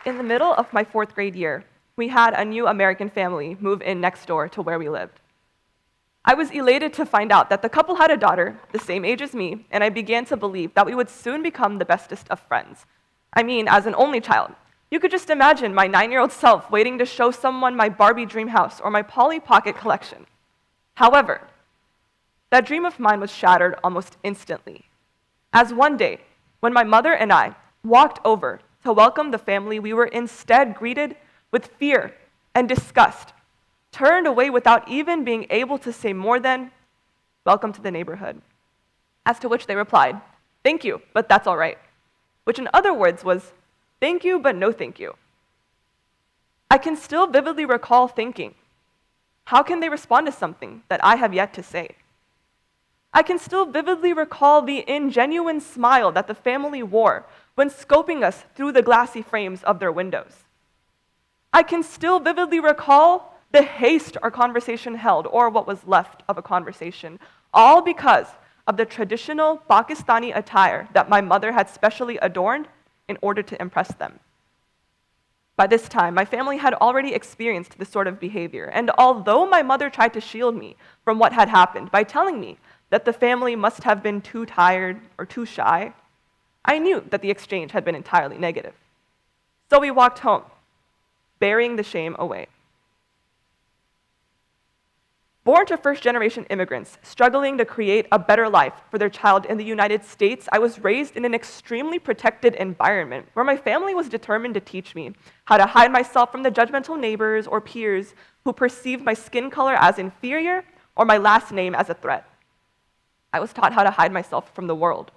In the middle of my 4th grade year, we had a new American family move in next door to where we lived. I was elated to find out that the couple had a daughter the same age as me, and I began to believe that we would soon become the bestest of friends. I mean, as an only child, you could just imagine my 9-year-old self waiting to show someone my Barbie dream house or my Polly Pocket collection. However, that dream of mine was shattered almost instantly, as one day, when my mother and I walked over to welcome the family, we were instead greeted with fear and disgust, turned away without even being able to say more than, "Welcome to the neighborhood." As to which they replied, "Thank you, but that's all right," which in other words was, "Thank you, but no thank you." I can still vividly recall thinking, how can they respond to something that I have yet to say? I can still vividly recall the ingenuine smile that the family wore when scoping us through the glassy frames of their windows. I can still vividly recall the haste our conversation held, or what was left of a conversation, all because of the traditional Pakistani attire that my mother had specially adorned in order to impress them. By this time, my family had already experienced this sort of behavior, and although my mother tried to shield me from what had happened by telling me that the family must have been too tired or too shy, I knew that the exchange had been entirely negative. So we walked home, burying the shame away. Born to first-generation immigrants struggling to create a better life for their child in the United States, I was raised in an extremely protected environment where my family was determined to teach me how to hide myself from the judgmental neighbors or peers who perceived my skin color as inferior or my last name as a threat. I was taught how to hide myself from the world.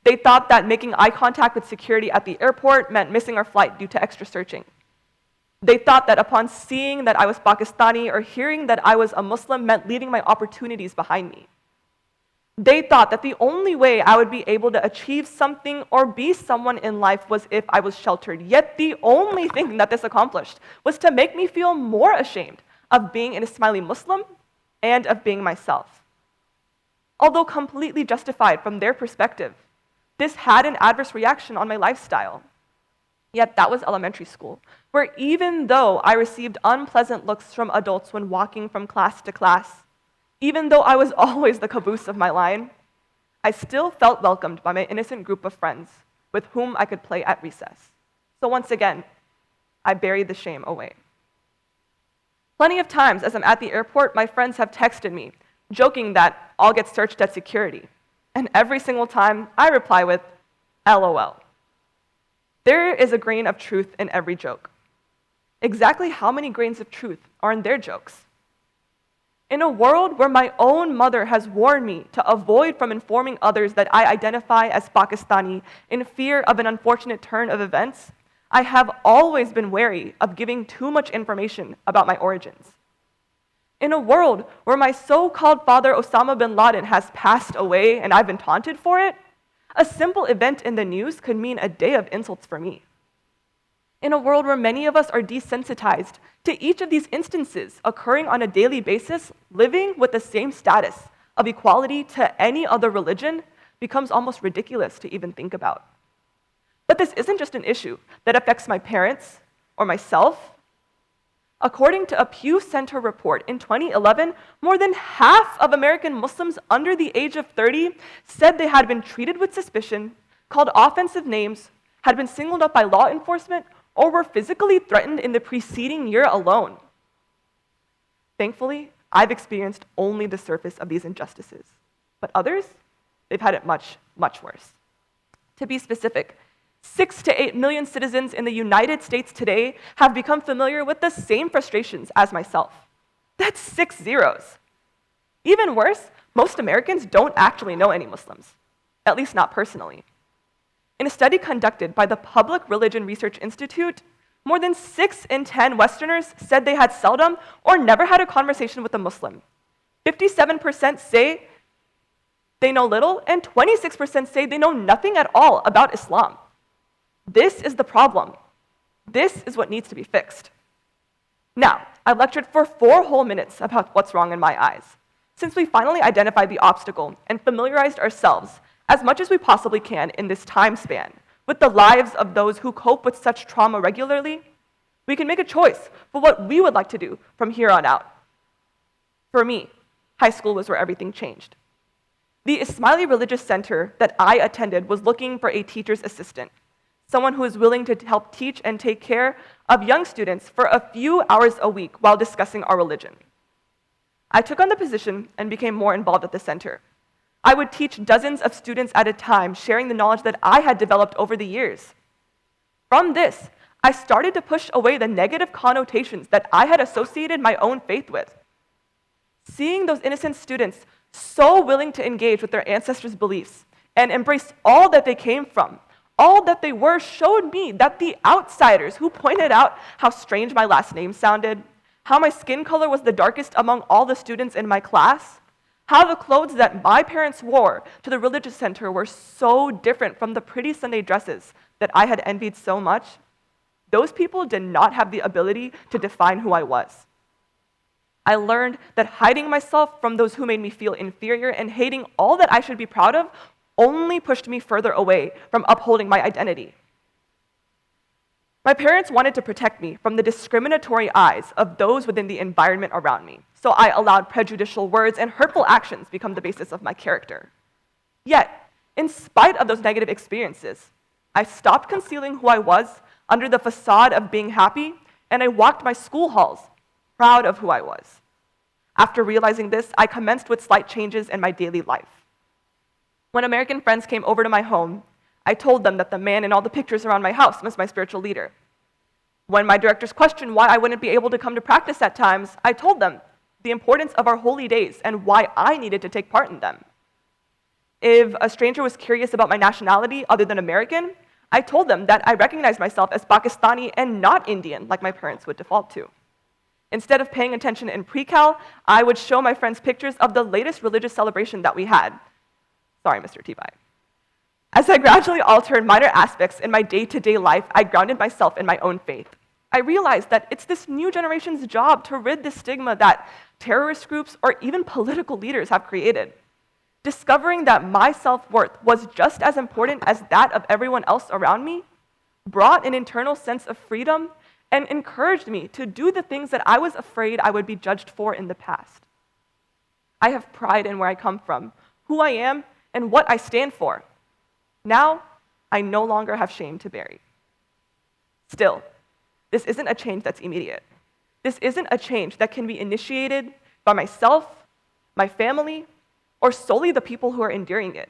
They thought that making eye contact with security at the airport meant missing our flight due to extra searching. They thought that upon seeing that I was Pakistani or hearing that I was a Muslim meant leaving my opportunities behind me. They thought that the only way I would be able to achieve something or be someone in life was if I was sheltered. Yet the only thing that this accomplished was to make me feel more ashamed of being an Ismaili Muslim and of being myself. Although completely justified from their perspective, this had an adverse reaction on my lifestyle. Yet that was elementary school, where even though I received unpleasant looks from adults when walking from class to class, even though I was always the caboose of my line, I still felt welcomed by my innocent group of friends with whom I could play at recess. So once again, I buried the shame away. Plenty of times as I'm at the airport, my friends have texted me, joking that I'll get searched at security. And every single time, I reply with, LOL. There is a grain of truth in every joke. Exactly how many grains of truth are in their jokes? In a world where my own mother has warned me to avoid from informing others that I identify as Pakistani in fear of an unfortunate turn of events, I have always been wary of giving too much information about my origins. In a world where my so-called father Osama bin Laden has passed away and I've been taunted for it, a simple event in the news could mean a day of insults for me. In a world where many of us are desensitized to each of these instances occurring on a daily basis, living with the same status of equality to any other religion becomes almost ridiculous to even think about. But this isn't just an issue that affects my parents or myself. According to a Pew Center report in 2011, more than half of American Muslims under the age of 30 said they had been treated with suspicion, called offensive names, had been singled out by law enforcement, or were physically threatened in the preceding year alone. Thankfully, I've experienced only the surface of these injustices. But others, they've had it much, much worse. To be specific, 6 to 8 million citizens in the United States today have become familiar with the same frustrations as myself. That's 6 zeros. Even worse, most Americans don't actually know any Muslims, at least not personally. In a study conducted by the Public Religion Research Institute, more than 6 in 10 Westerners said they had seldom or never had a conversation with a Muslim. 57% say they know little, and 26% say they know nothing at all about Islam. This is the problem. This is what needs to be fixed. Now, I've lectured for 4 whole minutes about what's wrong in my eyes. Since we finally identified the obstacle and familiarized ourselves as much as we possibly can in this time span with the lives of those who cope with such trauma regularly, we can make a choice for what we would like to do from here on out. For me, high school was where everything changed. The Ismaili Religious Center that I attended was looking for a teacher's assistant, someone who is willing to help teach and take care of young students for a few hours a week while discussing our religion. I took on the position and became more involved at the center. I would teach dozens of students at a time, sharing the knowledge that I had developed over the years. From this, I started to push away the negative connotations that I had associated my own faith with. Seeing those innocent students so willing to engage with their ancestors' beliefs and embrace all that they came from, all that they were, showed me that the outsiders who pointed out how strange my last name sounded, how my skin color was the darkest among all the students in my class, how the clothes that my parents wore to the religious center were so different from the pretty Sunday dresses that I had envied so much, those people did not have the ability to define who I was. I learned that hiding myself from those who made me feel inferior and hating all that I should be proud of only pushed me further away from upholding my identity. My parents wanted to protect me from the discriminatory eyes of those within the environment around me, so I allowed prejudicial words and hurtful actions become the basis of my character. Yet, in spite of those negative experiences, I stopped concealing who I was under the facade of being happy, and I walked my school halls, proud of who I was. After realizing this, I commenced with slight changes in my daily life. When American friends came over to my home, I told them that the man in all the pictures around my house was my spiritual leader. When my directors questioned why I wouldn't be able to come to practice at times, I told them the importance of our holy days and why I needed to take part in them. If a stranger was curious about my nationality other than American, I told them that I recognized myself as Pakistani and not Indian, like my parents would default to. Instead of paying attention in pre-cal, I would show my friends pictures of the latest religious celebration that we had. Sorry, Mr. T-Bai. As I gradually altered minor aspects in my day-to-day life, I grounded myself in my own faith. I realized that it's this new generation's job to rid the stigma that terrorist groups or even political leaders have created. Discovering that my self-worth was just as important as that of everyone else around me brought an internal sense of freedom and encouraged me to do the things that I was afraid I would be judged for in the past. I have pride in where I come from, who I am, and what I stand for. Now, I no longer have shame to bury. Still, this isn't a change that's immediate. This isn't a change that can be initiated by myself, my family, or solely the people who are enduring it.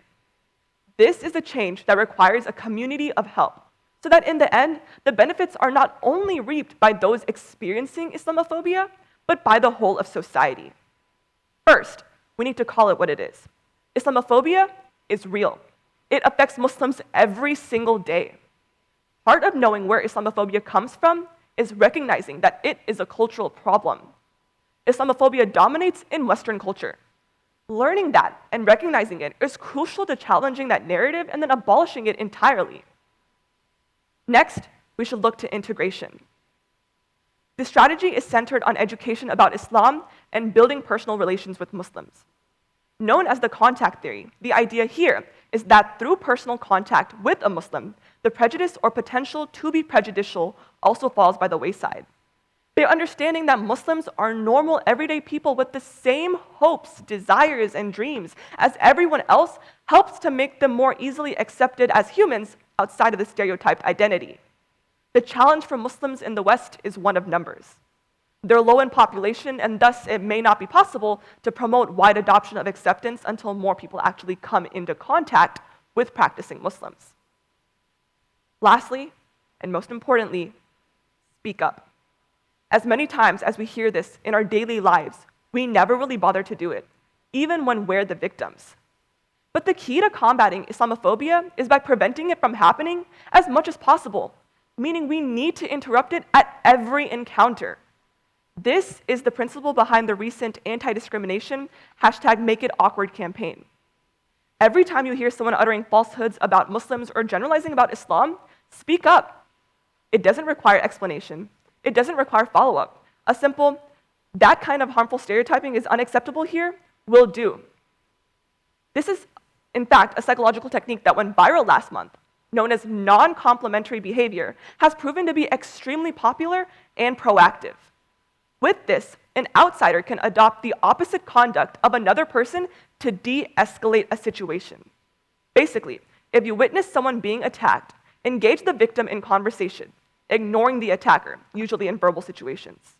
This is a change that requires a community of help, so that in the end, the benefits are not only reaped by those experiencing Islamophobia, but by the whole of society. First, we need to call it what it is. Islamophobia is real. It affects Muslims every single day. Part of knowing where Islamophobia comes from is recognizing that it is a cultural problem. Islamophobia dominates in Western culture. Learning that and recognizing it is crucial to challenging that narrative and then abolishing it entirely. Next, we should look to integration. The strategy is centered on education about Islam and building personal relations with Muslims. Known as the contact theory, the idea here is that through personal contact with a Muslim, the prejudice or potential to be prejudicial also falls by the wayside. By understanding that Muslims are normal, everyday people with the same hopes, desires, and dreams as everyone else helps to make them more easily accepted as humans outside of the stereotyped identity. The challenge for Muslims in the West is one of numbers. They're low in population, and thus it may not be possible to promote wide adoption of acceptance until more people actually come into contact with practicing Muslims. Lastly, and most importantly, speak up. As many times as we hear this in our daily lives, we never really bother to do it, even when we're the victims. But the key to combating Islamophobia is by preventing it from happening as much as possible, meaning we need to interrupt it at every encounter. This is the principle behind the recent anti-discrimination #MakeItAwkward campaign. Every time you hear someone uttering falsehoods about Muslims or generalizing about Islam, speak up. It doesn't require explanation. It doesn't require follow-up. A simple, that kind of harmful stereotyping is unacceptable here, will do. This is, in fact, a psychological technique that went viral last month, known as non-complimentary behavior, has proven to be extremely popular and proactive. With this, an outsider can adopt the opposite conduct of another person to de-escalate a situation. Basically, if you witness someone being attacked, engage the victim in conversation, ignoring the attacker, usually in verbal situations.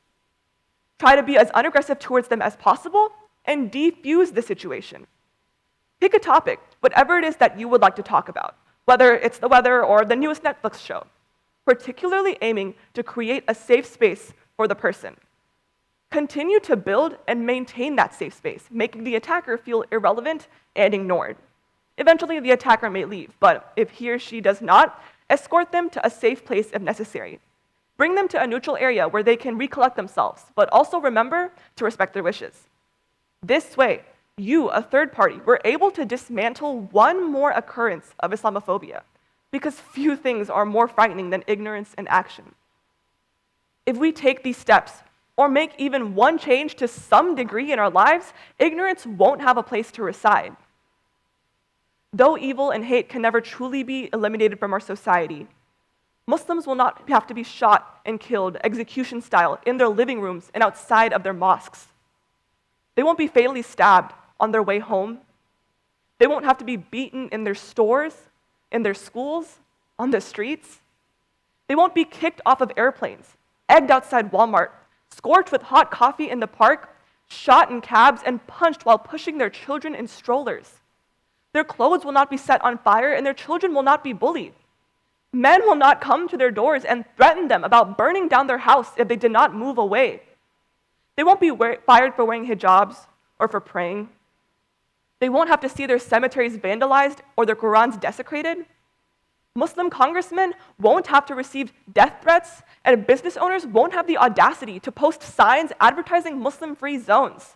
Try to be as unaggressive towards them as possible and defuse the situation. Pick a topic, whatever it is that you would like to talk about, whether it's the weather or the newest Netflix show, particularly aiming to create a safe space for the person. Continue to build and maintain that safe space, making the attacker feel irrelevant and ignored. Eventually, the attacker may leave, but if he or she does not, escort them to a safe place if necessary. Bring them to a neutral area where they can recollect themselves, but also remember to respect their wishes. This way, you, a third party, were able to dismantle one more occurrence of Islamophobia, because few things are more frightening than ignorance in action. If we take these steps, or make even one change to some degree in our lives, ignorance won't have a place to reside. Though evil and hate can never truly be eliminated from our society, Muslims will not have to be shot and killed execution style in their living rooms and outside of their mosques. They won't be fatally stabbed on their way home. They won't have to be beaten in their stores, in their schools, on the streets. They won't be kicked off of airplanes, egged outside Walmart, scorched with hot coffee in the park, shot in cabs, and punched while pushing their children in strollers. Their clothes will not be set on fire, and their children will not be bullied. Men will not come to their doors and threaten them about burning down their house if they did not move away. They won't be fired for wearing hijabs or for praying. They won't have to see their cemeteries vandalized or their Qurans desecrated. Muslim congressmen won't have to receive death threats, and business owners won't have the audacity to post signs advertising Muslim-free zones.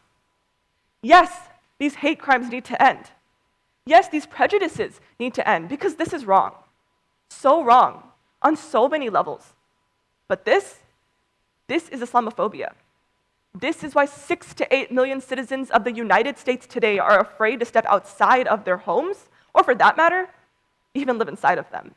Yes, these hate crimes need to end. Yes, these prejudices need to end, because this is wrong. So wrong, on so many levels. But this is Islamophobia. This is why 6 to 8 million citizens of the United States today are afraid to step outside of their homes, or for that matter, even live inside of them.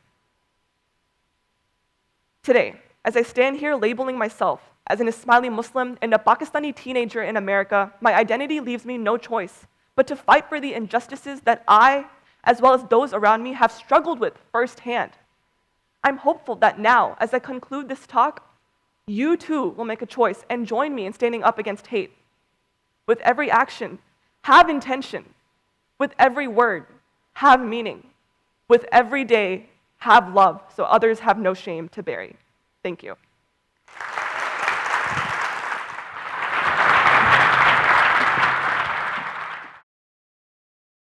Today, as I stand here labeling myself as an Ismaili Muslim and a Pakistani teenager in America, my identity leaves me no choice but to fight for the injustices that I, as well as those around me, have struggled with firsthand. I'm hopeful that now, as I conclude this talk, you too will make a choice and join me in standing up against hate. With every action, have intention. With every word, have meaning. With every day, have love, so others have no shame to bury. Thank you.